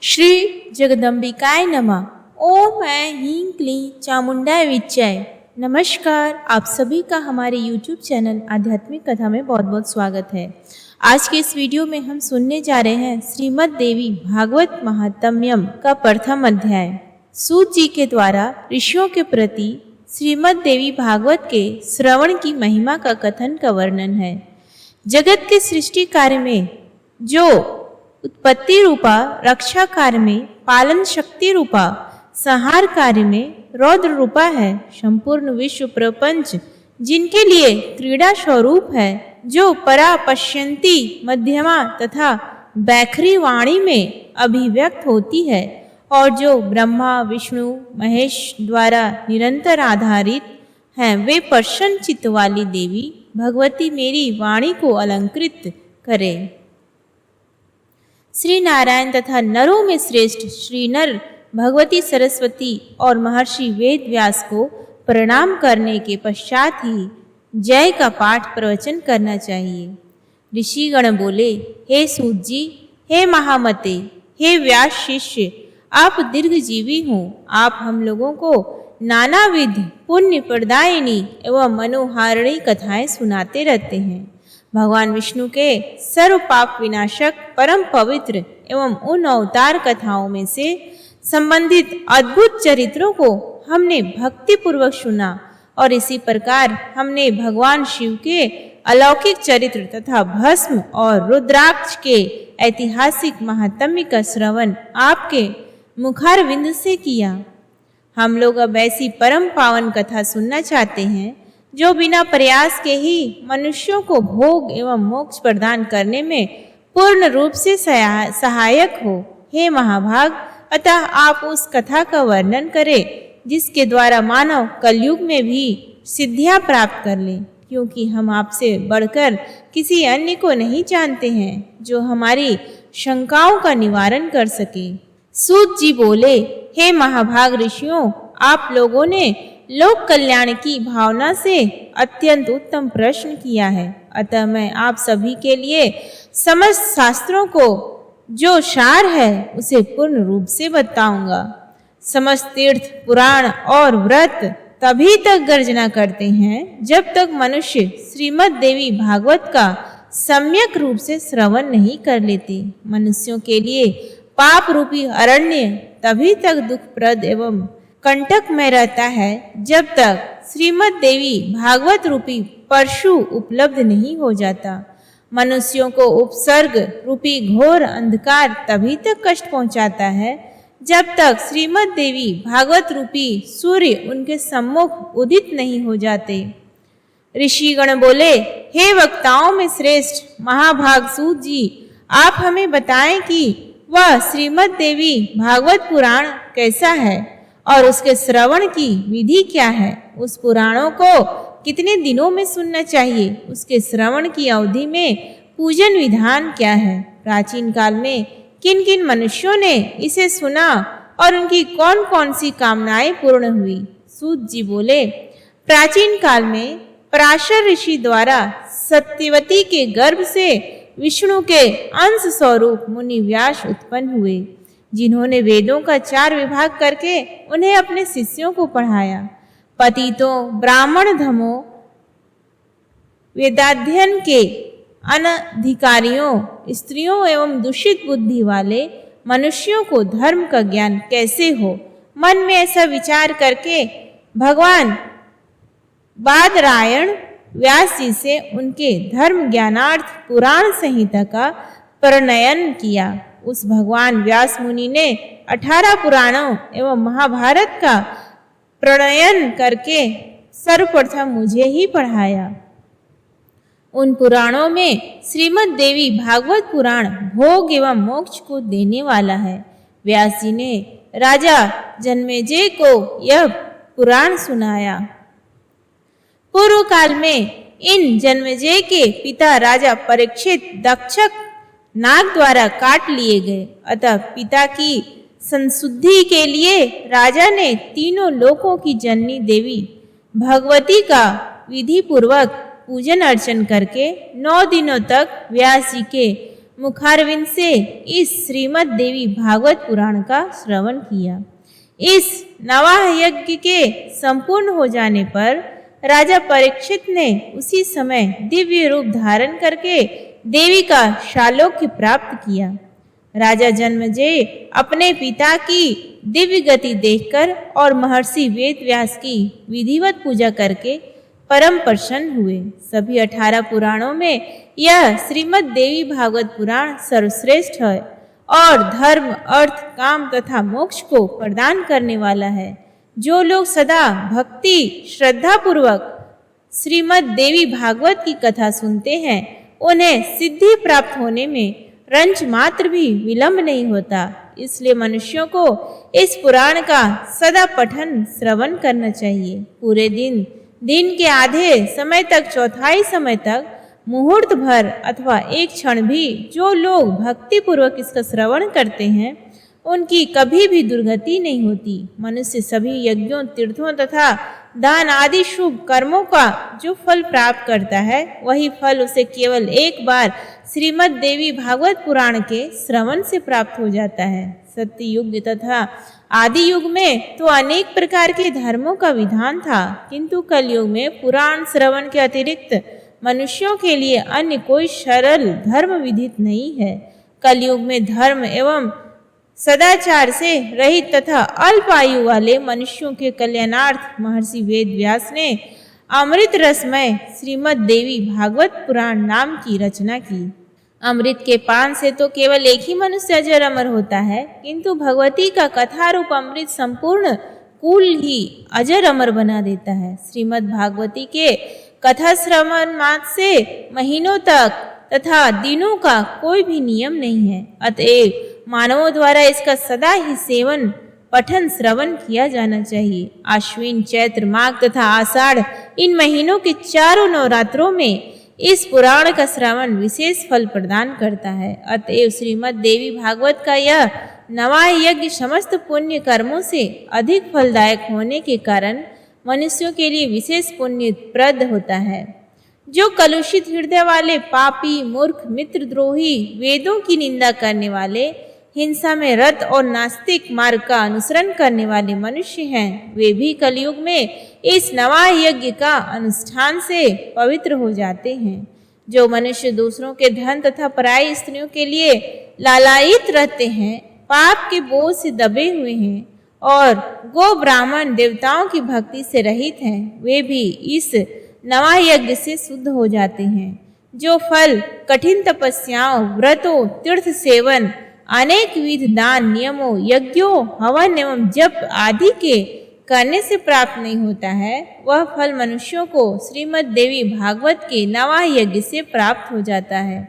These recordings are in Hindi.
श्री जगदम्बिकाय नमः। ओम ऐं ह्रीं क्लीं चामुंडाय विच्चाय। नमस्कार, आप सभी का हमारे YouTube चैनल आध्यात्मिक कथा में बहुत बहुत स्वागत है। आज के इस वीडियो में हम सुनने जा रहे हैं श्रीमद् देवी भागवत महात्म्यम का प्रथम अध्याय। सूत जी के द्वारा ऋषियों के प्रति श्रीमद् देवी भागवत के श्रवण की महिमा का कथन का वर्णन है। जगत के सृष्टि कार्य में जो उत्पत्ति रूपा, रक्षा कार्य में पालन शक्ति रूपा, संहार कार्य में रौद्र रूपा है, संपूर्ण विश्व प्रपंच जिनके लिए क्रीड़ा स्वरूप है, जो परा पश्यंती मध्यमा तथा बैखरी वाणी में अभिव्यक्त होती है और जो ब्रह्मा विष्णु महेश द्वारा निरंतर आधारित हैं, वे प्रसन्न चित्त वाली देवी भगवती मेरी वाणी को अलंकृत करे। श्री नारायण तथा नरों में श्रेष्ठ श्री नर भगवती सरस्वती और महर्षि वेद व्यास को प्रणाम करने के पश्चात ही जय का पाठ प्रवचन करना चाहिए। ऋषिगण बोले, हे सूत जी, हे महामते, हे व्यास शिष्य, आप दीर्घजीवी हो। आप हम लोगों को नानाविध पुण्य प्रदायिनी एवं मनोहारिणी कथाएं सुनाते रहते हैं। भगवान विष्णु के सर्व पाप विनाशक परम पवित्र एवं उन अवतार कथाओं में से संबंधित अद्भुत चरित्रों को हमने भक्ति पूर्वक सुना और इसी प्रकार हमने भगवान शिव के अलौकिक चरित्र तथा भस्म और रुद्राक्ष के ऐतिहासिक महात्म्य का श्रवण आपके मुखारविंद से किया। हम लोग अब ऐसी परम पावन कथा सुनना चाहते हैं जो बिना प्रयास के ही मनुष्यों को भोग एवं मोक्ष प्रदान करने में पूर्ण रूप से सहायक हो। हे महाभाग, अतः आप उस कथा का वर्णन करें जिसके द्वारा मानव कलयुग में भी सिद्धियां प्राप्त कर ले, क्योंकि हम आपसे बढ़कर किसी अन्य को नहीं जानते हैं जो हमारी शंकाओं का निवारण कर सके। सूत जी बोले, हे महाभाग ऋषियों, आप लोगों ने लोक कल्याण की भावना से अत्यंत उत्तम प्रश्न किया है, अतः मैं आप सभी के लिए समस्त शास्त्रों को जो सार है उसे पूर्ण रूप से बताऊंगा। समस्त तीर्थ पुराण और व्रत तभी तक गर्जना करते हैं जब तक मनुष्य श्रीमद् देवी भागवत का सम्यक रूप से श्रवण नहीं कर लेते। मनुष्यों के लिए पाप रूपी अरण्य तभी तक दुखप्रद एवं कंटक में रहता है जब तक श्रीमद् देवी भागवत रूपी परशु उपलब्ध नहीं हो जाता। मनुष्यों को उपसर्ग रूपी घोर अंधकार तभी तक कष्ट पहुंचाता है जब तक श्रीमद् देवी भागवत रूपी सूर्य उनके सम्मुख उदित नहीं हो जाते। ऋषिगण बोले, हे वक्ताओं में श्रेष्ठ महाभाग सूत जी, आप हमें बताएं कि वह श्रीमद् देवी भागवत पुराण कैसा है और उसके श्रवण की विधि क्या है। उस पुराणों को कितने दिनों में सुनना चाहिए, उसके श्रवण की अवधि में पूजन विधान क्या है, प्राचीन काल में किन किन मनुष्यों ने इसे सुना और उनकी कौन कौन सी कामनाएं पूर्ण हुई। सूत जी बोले, प्राचीन काल में पराशर ऋषि द्वारा सत्यवती के गर्भ से विष्णु के अंश स्वरूप मुनि व्यास उत्पन्न हुए, जिन्होंने वेदों का 4 विभाग करके उन्हें अपने शिष्यों को पढ़ाया। पतितों, ब्राह्मण धमों, वेदाध्ययन के अनधिकारियों, स्त्रियों एवं दूषित बुद्धि वाले मनुष्यों को धर्म का ज्ञान कैसे हो, मन में ऐसा विचार करके भगवान बादरायण व्यास जी से उनके धर्म ज्ञानार्थ पुराण संहिता का प्रणयन किया। उस भगवान व्यास मुनि ने 18 पुराणों एवं महाभारत का प्रणयन करके सर्वप्रथम मुझे ही पढ़ाया। उन पुराणों में श्रीमद् देवी भागवत पुराण भोग एवं मोक्ष को देने वाला है। व्यास जी ने राजा जन्मेजय को यह पुराण सुनाया। पूर्व काल में इन जन्मेजय के पिता राजा परीक्षित दक्षक नाग द्वारा काट लिए गए, अतः पिता की संशुद्धि के लिए राजा ने तीनों लोकों की जननी देवी भगवती का विधि पूर्वक पूजन अर्चन करके 9 दिनों तक व्यास जी के मुखारविंद से इस श्रीमद् देवी भागवत पुराण का श्रवण किया। इस नवाह यज्ञ के संपूर्ण हो जाने पर राजा परीक्षित ने उसी समय दिव्य रूप धारण करके देवी का शालोक्य प्राप्त किया। राजा जन्मेजय अपने पिता की दिव्य गति देखकर और महर्षि वेदव्यास की विधिवत पूजा करके परम प्रसन्न हुए। सभी 18 पुराणों में यह श्रीमद् देवी भागवत पुराण सर्वश्रेष्ठ है और धर्म, अर्थ, काम तथा मोक्ष को प्रदान करने वाला है। जो लोग सदा भक्ति श्रद्धा पूर्वक श्रीमद् देवी भागवत की कथा सुनते हैं, उन्हें सिद्धि प्राप्त होने में रंच मात्र भी विलंब नहीं होता। इसलिए मनुष्यों को इस पुराण का सदा पठन श्रवण करना चाहिए। पूरे दिन के आधे समय तक, चौथाई समय तक, मुहूर्त भर अथवा एक क्षण भी जो लोग भक्ति पूर्वक इसका श्रवण करते हैं, उनकी कभी भी दुर्गति नहीं होती। मनुष्य सभी यज्ञों, तीर्थों तथा दान आदि शुभ कर्मों का जो फल प्राप्त करता है, वही फल उसे केवल एक बार श्रीमद् देवी भागवत पुराण के श्रवण से प्राप्त हो जाता है। सत्य युग तथा आदि युग में तो अनेक प्रकार के धर्मों का विधान था, किंतु कलयुग में पुराण श्रवण के अतिरिक्त मनुष्यों के लिए अन्य कोई सरल धर्म विधित नहीं है। कलयुग में धर्म एवं सदाचार से रहित तथा अल्प आयु वाले मनुष्यों के कल्याणार्थ महर्षि वेदव्यास ने अमृत रसमय श्रीमद् देवी भागवत पुराण नाम की रचना की। अमृत के पान से तो केवल एक ही मनुष्य अजर अमर होता है, किंतु भगवती का कथा रूप अमृत संपूर्ण कुल ही अजर अमर बना देता है। श्रीमद् भागवती के कथा श्रवण मात्र से महीनों तक तथा दिनों का कोई भी नियम नहीं है। अतएव मानवों द्वारा इसका सदा ही सेवन, पठन, श्रवण किया जाना चाहिए। आश्विन, चैत्र, माघ तथा आषाढ़ इन महीनों के चारों नवरात्रों में इस पुराण का श्रवण विशेष फल प्रदान करता है। अतएव श्रीमद् देवी भागवत का यह नवा यज्ञ समस्त पुण्य कर्मों से अधिक फलदायक होने के कारण मनुष्यों के लिए विशेष पुण्यप्रद होता है। जो कलुषित हृदय वाले पापी, मूर्ख, मित्रद्रोही, वेदों की निंदा करने वाले, हिंसा में रत और नास्तिक मार्ग का अनुसरण करने वाले मनुष्य हैं, वे भी कलयुग में इस नवा यज्ञ का अनुष्ठान से पवित्र हो जाते हैं। जो मनुष्य दूसरों के धन तथा पराई स्त्रियों के लिए लालायित रहते हैं, पाप के बोझ से दबे हुए हैं और गो ब्राह्मण देवताओं की भक्ति से रहित हैं, वे भी इस नवा यज्ञ से शुद्ध हो जाते हैं। जो फल कठिन तपस्याओं, व्रतों, तीर्थ सेवन, अनेक विध दान, नियमों, यज्ञों, हवन एवं जप आदि के करने से प्राप्त नहीं होता है, वह फल मनुष्यों को श्रीमद् देवी भागवत के नवा यज्ञ से प्राप्त हो जाता है।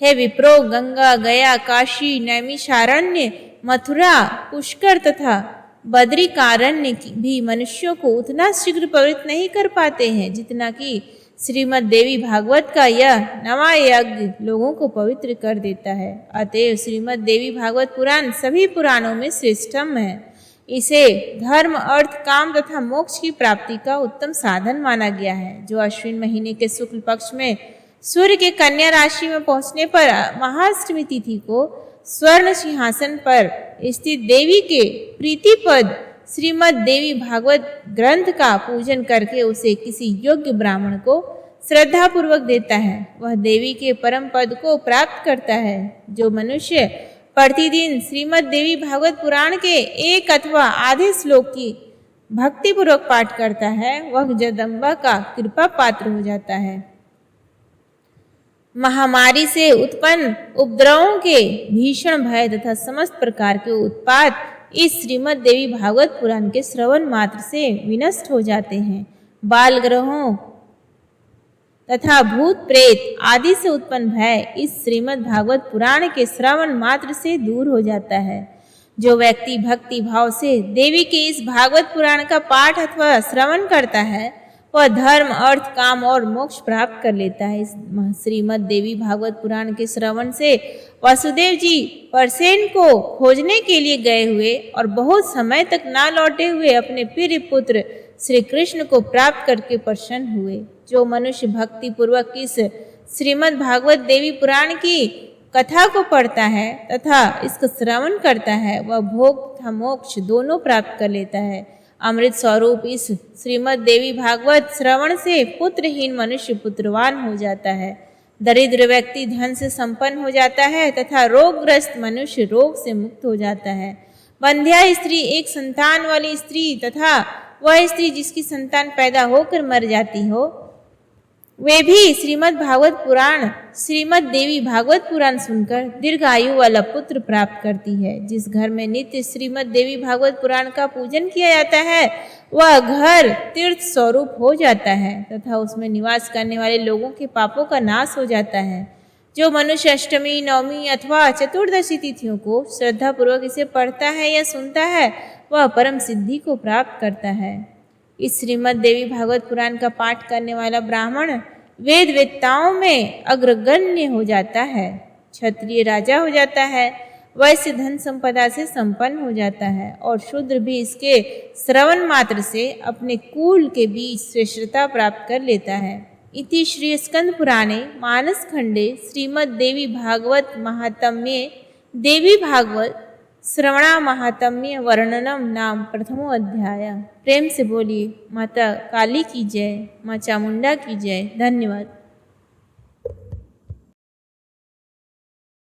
हे विप्रो, गंगा, गया, काशी, नैमिषारण्य, मथुरा, पुष्कर तथा बद्रिकारण्य भी मनुष्यों को उतना शीघ्र पवित्र नहीं कर पाते हैं जितना कि श्रीमद् देवी भागवत का यह नवा यज्ञ लोगों को पवित्र कर देता है। अतएव श्रीमद् देवी भागवत पुराण सभी पुराणों में श्रेष्ठतम है। इसे धर्म, अर्थ, काम तथा मोक्ष की प्राप्ति का उत्तम साधन माना गया है। जो अश्विन महीने के शुक्ल पक्ष में सूर्य के कन्या राशि में पहुंचने पर महाअष्टमी तिथि को स्वर्ण सिंहासन पर स्थित देवी के प्रीतिपद श्रीमद् देवी भागवत ग्रंथ का पूजन करके उसे किसी योग्य ब्राह्मण को श्रद्धा पूर्वक देता है, वह देवी के परम पद को प्राप्त करता है। जो मनुष्य प्रतिदिन श्रीमद् देवी भागवत पुराण के एक अथवा आधे श्लोक की भक्ति पूर्वक पाठ करता है, वह जगदम्बा का कृपा पात्र हो जाता है। महामारी से उत्पन्न उपद्रवों के भीषण भय तथा समस्त प्रकार के उत्पात इस श्रीमद् देवी भागवत पुराण के श्रवण मात्र से विनष्ट हो जाते हैं। बाल ग्रहों तथा भूत प्रेत आदि से उत्पन्न भय इस श्रीमद् भागवत पुराण के श्रवण मात्र से दूर हो जाता है। जो व्यक्ति भक्ति भाव से देवी के इस भागवत पुराण का पाठ अथवा श्रवण करता है, वह धर्म, अर्थ, काम और मोक्ष प्राप्त कर लेता है। इस श्रीमद् देवी भागवत पुराण के श्रवण से वासुदेव जी परसेन को खोजने के लिए गए हुए और बहुत समय तक ना लौटे हुए अपने प्रिय पुत्र श्री कृष्ण को प्राप्त करके प्रसन्न हुए। जो मनुष्य भक्ति पूर्वक इस श्रीमद् भागवत देवी पुराण की कथा को पढ़ता है तथा इसका श्रवण करता है वह भोग तथा मोक्ष दोनों प्राप्त कर लेता है। अमृत स्वरूप इस श्रीमद् देवी भागवत श्रवण से पुत्रहीन मनुष्य पुत्रवान हो जाता है, दरिद्र व्यक्ति धन से संपन्न हो जाता है तथा रोगग्रस्त मनुष्य रोग से मुक्त हो जाता है। बंध्या स्त्री एक संतान वाली स्त्री तथा वह स्त्री जिसकी संतान पैदा होकर मर जाती हो, वे भी श्रीमद् देवी भागवत पुराण सुनकर दीर्घ आयु वाला पुत्र प्राप्त करती है। जिस घर में नित्य श्रीमद् देवी भागवत पुराण का पूजन किया जाता है वह घर तीर्थ स्वरूप हो जाता है तथा उसमें निवास करने वाले लोगों के पापों का नाश हो जाता है। जो मनुष्य अष्टमी, नवमी अथवा चतुर्दशी तिथियों को श्रद्धा पूर्वक इसे पढ़ता है या सुनता है वह परम सिद्धि को प्राप्त करता है। इस श्रीमद् देवी भागवत पुराण का पाठ करने वाला ब्राह्मण वेद वेत्ताओं में अग्रगण्य हो जाता है, क्षत्रिय राजा हो जाता है, वैश्य धन संपदा से संपन्न हो जाता है और शूद्र भी इसके श्रवण मात्र से अपने कुल के बीच श्रेष्ठता प्राप्त कर लेता है। इति श्री स्कंद पुराणे मानस खंडे श्रीमद् देवी भागवत महात्म्ये देवी भागवत श्रवणा महात्म्य वर्णनम नाम प्रथमो अध्याय। प्रेम से बोलिए माता काली की जय, माँ चामुंडा की जय। धन्यवाद।